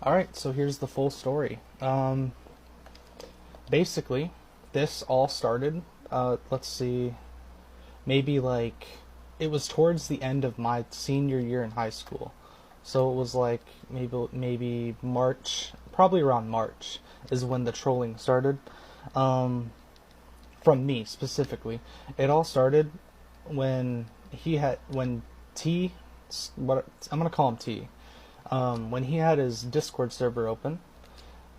All right, so here's the full story. Basically, this all started. Let's see, maybe like it was towards the end of my senior year in high school. So it was like maybe March, probably around March is when the trolling started. Um, from me specifically, it all started when when T, what I'm gonna call him T. When he had his Discord server open,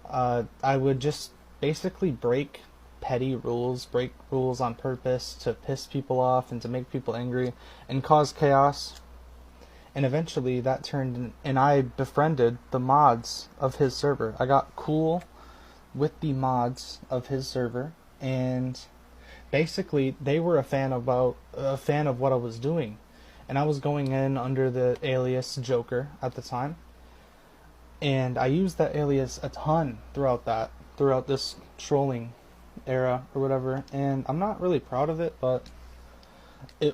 I would just basically break rules on purpose to piss people off and to make people angry and cause chaos. And eventually that and I befriended the mods of his server. I got cool with the mods of his server, and basically they were a fan of what I was doing. And I was going in under the alias Joker at the time, and I used that alias a ton throughout this trolling era or whatever. And I'm not really proud of it, but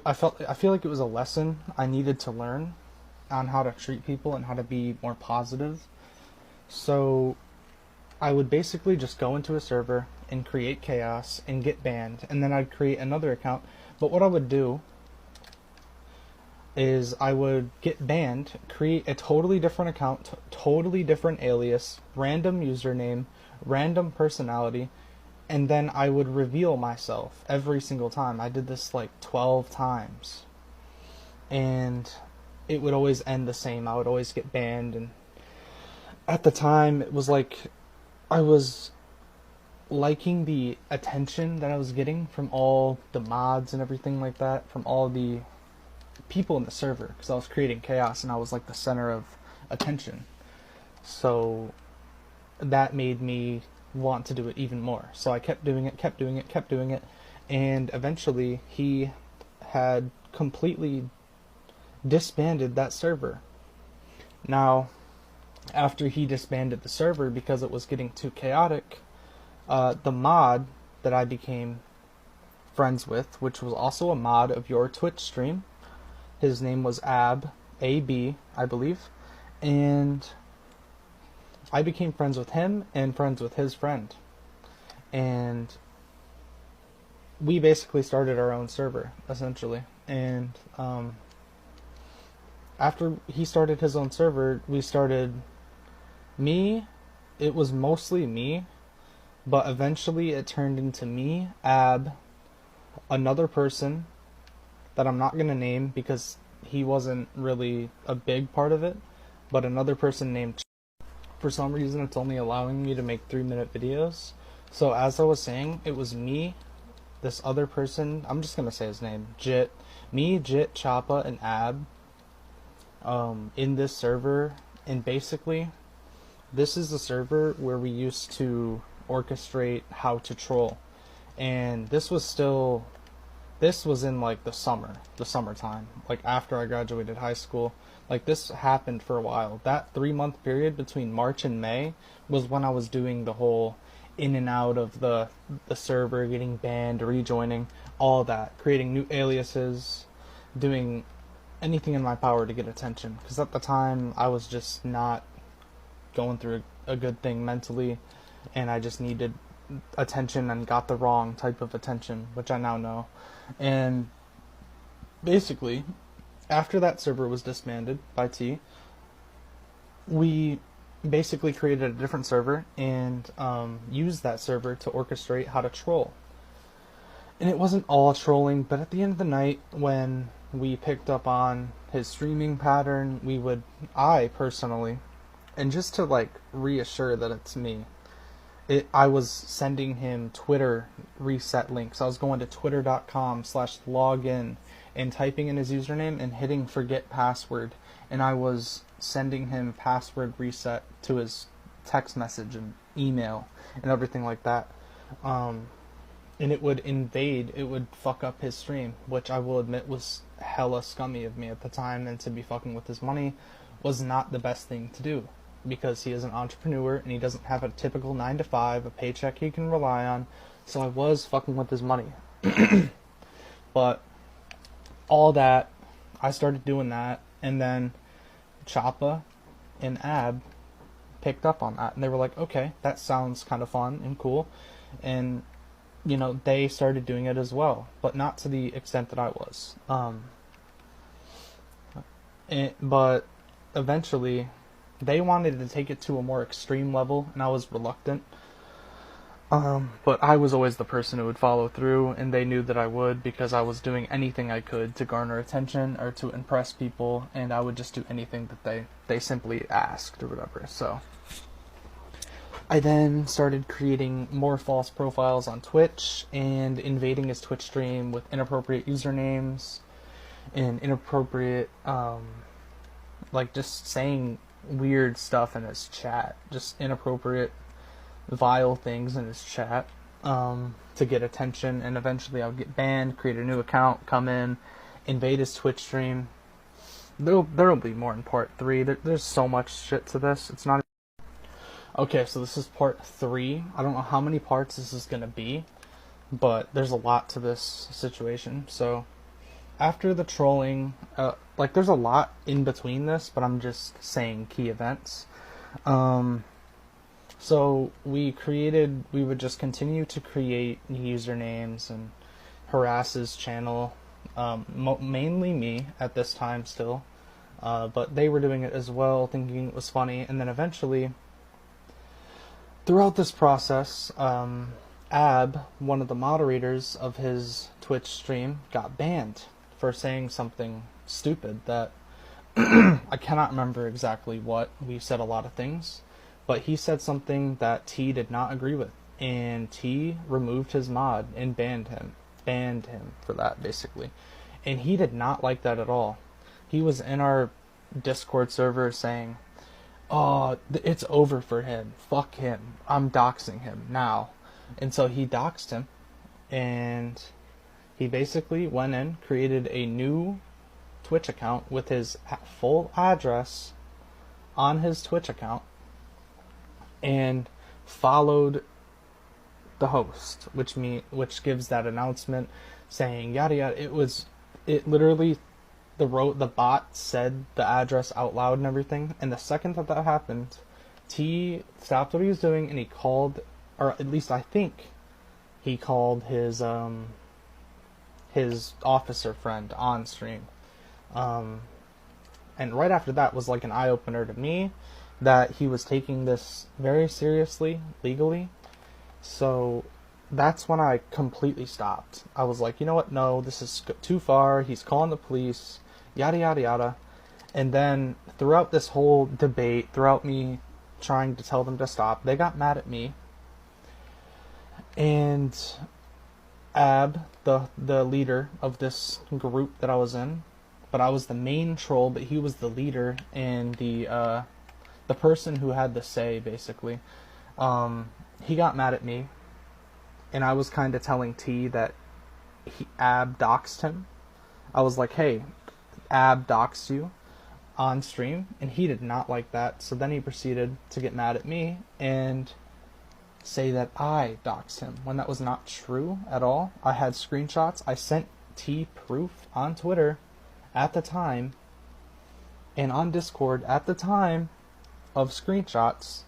I feel like it was a lesson I needed to learn on how to treat people and how to be more positive. So I would basically just go into a server and create chaos and get banned, and then I'd create another account. But what I would do is I would get banned, create a totally different account, totally different alias, random username, random personality, and then I would reveal myself every single time. I did this like 12 times. And it would always end the same. I would always get banned, and at the time it was like I was liking the attention that I was getting from all the mods and everything like that, from all the people in the server, because I was creating chaos and I was like the center of attention. So that made me want to do it even more. So I kept doing it, kept doing it, and eventually he had completely disbanded that server. Now, after he disbanded the server because it was getting too chaotic, the mod that I became friends with, which was also a mod of your Twitch stream, his name was AB, I believe, and I became friends with him and friends with his friend. And we basically started our own server, essentially. And after he started his own server, we started me. It was mostly me, but eventually it turned into me, another person that I'm not going to name because he wasn't really a big part of it, but another person named. For some reason, it's only allowing me to make 3-minute videos. So as I was saying, it was me, this other person, I'm just going to say his name, Jit, me, Jit, Choppa, and in this server. And basically, this is the server where we used to orchestrate how to troll. And this was in like the summertime, like after I graduated high school. Like this happened for a while. That 3-month period between March and May was when I was doing the whole in and out of the server, getting banned, rejoining, all that, creating new aliases, doing anything in my power to get attention. Because at the time I was just not going through a good thing mentally, and I just needed attention and got the wrong type of attention, which I now know. And basically, after that server was disbanded by T, we basically created a different server and used that server to orchestrate how to troll. And it wasn't all trolling, but at the end of the night, when we picked up on his streaming pattern, I personally, and just to like reassure that it's me, I was sending him Twitter reset links. I was going to twitter.com/login and typing in his username and hitting forget password. And I was sending him password reset to his text message and email and everything like that. And it would fuck up his stream, which I will admit was hella scummy of me at the time, and to be fucking with his money was not the best thing to do. Because he is an entrepreneur and he doesn't have a typical 9 to 5, a paycheck he can rely on. So I was fucking with his money. But all that, I started doing that, and then Choppa and picked up on that, and they were like, okay, that sounds kind of fun and cool, and they started doing it as well, but not to the extent that I was. But eventually, they wanted to take it to a more extreme level, and I was reluctant. But I was always the person who would follow through, and they knew that I would, because I was doing anything I could to garner attention or to impress people, and I would just do anything that they simply asked or whatever. So I then started creating more false profiles on Twitch and invading his Twitch stream with inappropriate usernames and inappropriate, like just saying weird stuff in his chat, just inappropriate, vile things in his chat, to get attention, and eventually I would get banned, create a new account, come in, invade his Twitch stream. There'll be more in part 3. There's so much shit to this. It's not... Okay, so this is part 3. I don't know how many parts this is gonna be, but there's a lot to this situation. So after the trolling, there's a lot in between this, but I'm just saying key events. So we would just continue to create usernames and harass his channel, mainly me at this time still, but they were doing it as well, thinking it was funny, and then eventually, throughout this process, Ab, one of the moderators of his Twitch stream, got banned for saying something stupid that I cannot remember exactly what. We said a lot of things, but he said something that T did not agree with, and T removed his mod and banned him for that, basically. And he did not like that at all. He was in our Discord server saying, oh, it's over for him, fuck him, I'm doxing him now. And so he doxed him, and he basically went in, created a new Twitch account with his full address on his Twitch account, and followed the host, which gives that announcement saying yada yada. It literally, the bot said the address out loud and everything, and the second that happened, T stopped what he was doing and he called, or at least I think he called his officer friend on stream, and right after that was like an eye-opener to me that he was taking this very seriously legally. So that's when I completely stopped. I was like, you know what, no, this is too far, he's calling the police, yada yada yada. And then throughout this whole debate, throughout me trying to tell them to stop, they got mad at me. And Ab, the leader of this group that I was in, but I was the main troll, but he was the leader and the person who had the say, basically. He got mad at me, and I was kind of telling T that Ab doxed him. I was like, hey, Ab doxed you on stream, and he did not like that. So then he proceeded to get mad at me and say that I doxed him, when that was not true at all. I had screenshots. I sent T proof on Twitter at the time, and on Discord at the time, of screenshots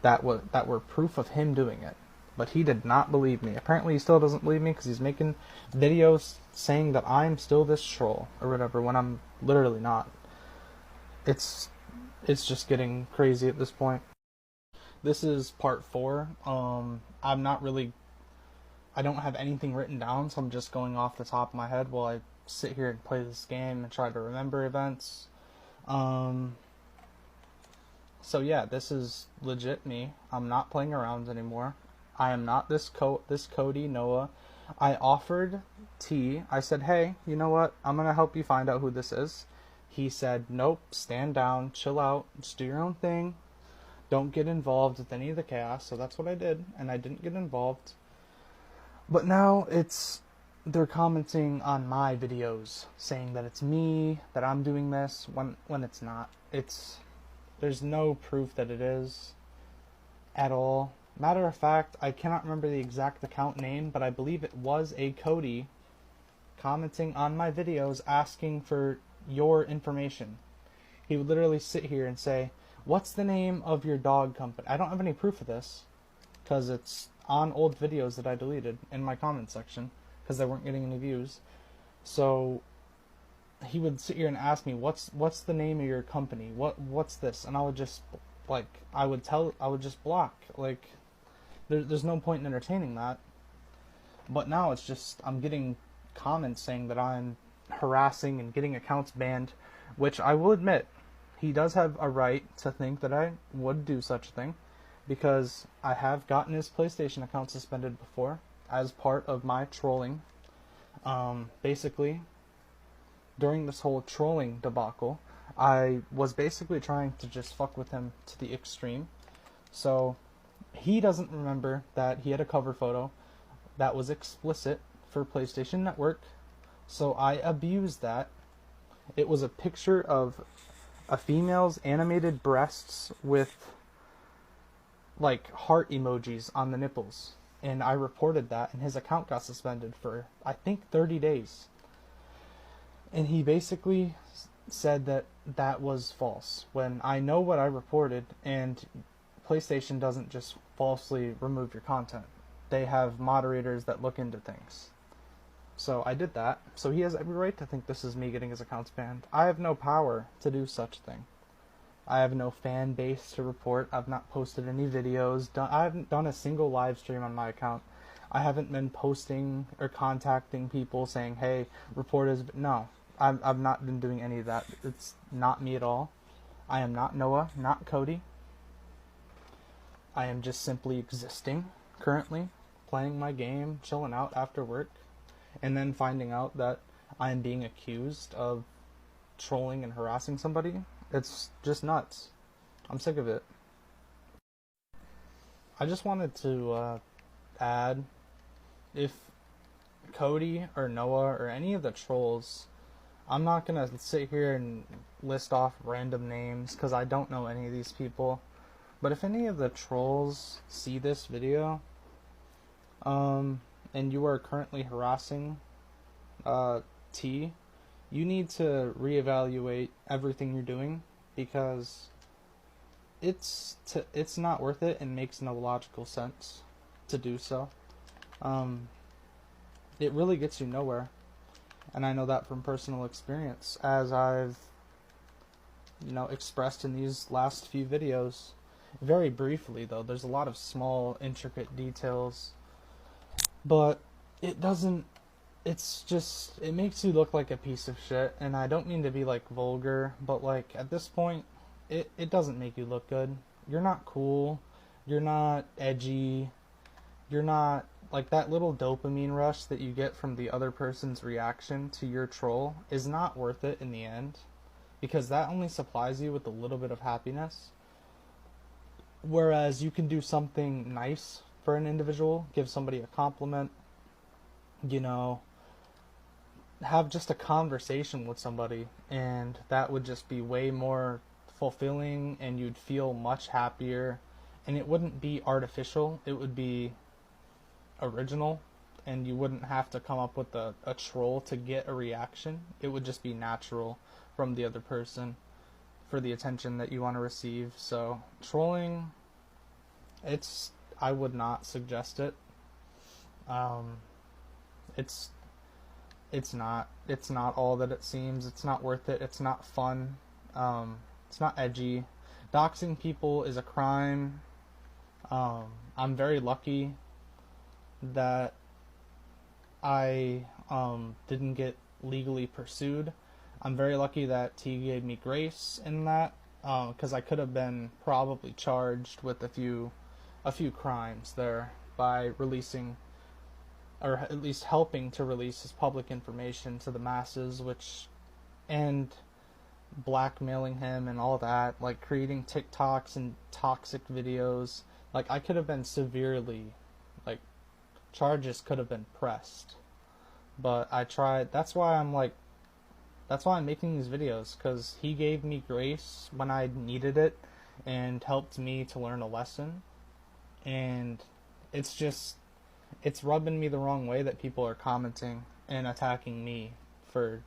that were proof of him doing it. But he did not believe me. Apparently he still doesn't believe me, because he's making videos saying that I'm still this troll or whatever, when I'm literally not. It's just getting crazy at this point. This is part 4. I don't have anything written down, so I'm just going off the top of my head while I sit here and play this game and try to remember events. So yeah, this is legit me. I'm not playing around anymore. I am not this Cody Noah. I offered T, I said, hey, you know what? I'm going to help you find out who this is. He said, nope, stand down, chill out, just do your own thing. Don't get involved with any of the chaos. So that's what I did, and I didn't get involved. But now they're commenting on my videos, saying that it's me, that I'm doing this, when it's not. There's no proof that it is at all. Matter of fact, I cannot remember the exact account name, but I believe it was a Cody commenting on my videos asking for your information. He would literally sit here and say, what's the name of your dog company? I don't have any proof of this because it's on old videos that I deleted in my comment section because they weren't getting any views. So he would sit here and ask me, what's the name of your company? What's this? And I would just I would just block. Like there's no point in entertaining that. But now it's just I'm getting comments saying that I'm harassing and getting accounts banned, which I will admit he does have a right to think that I would do such a thing, because I have gotten his PlayStation account suspended before as part of my trolling. Basically, during this whole trolling debacle, I was basically trying to just fuck with him to the extreme. So he doesn't remember that he had a cover photo that was explicit for PlayStation Network, so I abused that. It was a picture of a female's animated breasts with like heart emojis on the nipples, and I reported that, and his account got suspended for I think 30 days. And he basically said that that was false, when I know what I reported, and PlayStation doesn't just falsely remove your content. They have moderators that look into things. So I did that. So he has every right to think this is me getting his accounts banned. I have no power to do such a thing. I have no fan base to report. I've not posted any videos. I haven't done a single live stream on my account. I haven't been posting or contacting people saying, hey, report us. No, I've not been doing any of that. It's not me at all. I am not Noah, not Cody. I am just simply existing currently, playing my game, chilling out after work, and then finding out that I am being accused of trolling and harassing somebody. It's just nuts. I'm sick of it. I just wanted to add, if Cody or Noah or any of the trolls, I'm not going to sit here and list off random names because I don't know any of these people, but if any of the trolls see this video, and you are currently harassing T, you need to reevaluate everything you're doing, because it's not worth it and makes no logical sense to do so. It really gets you nowhere, and I know that from personal experience, as I've expressed in these last few videos. Very briefly though, there's a lot of small intricate details, but it makes you look like a piece of shit, and I don't mean to be like vulgar, but like at this point, it doesn't make you look good. You're not cool, you're not edgy, you're not like that little dopamine rush that you get from the other person's reaction to your troll is not worth it in the end, because that only supplies you with a little bit of happiness. Whereas you can do something nice for an individual, give somebody a compliment, have just a conversation with somebody, and that would just be way more fulfilling, and you'd feel much happier, and it wouldn't be artificial, it would be original, and you wouldn't have to come up with a troll to get a reaction. It would just be natural from the other person for the attention that you want to receive. So trolling, I would not suggest it. It's not all that it seems. It's not worth it. It's not fun. It's not edgy. Doxing people is a crime. I'm very lucky that I didn't get legally pursued. I'm very lucky that T gave me grace in that, because I could have been probably charged with a few crimes there by releasing, or at least helping to release his public information to the masses, and blackmailing him and all that, like creating TikToks and toxic videos. Like I could have been severely, like charges could have been pressed, but I tried. That's why I'm making these videos, because he gave me grace when I needed it and helped me to learn a lesson. And it's rubbing me the wrong way that people are commenting and attacking me for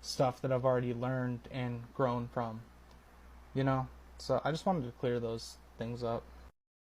stuff that I've already learned and grown from. So I just wanted to clear those things up.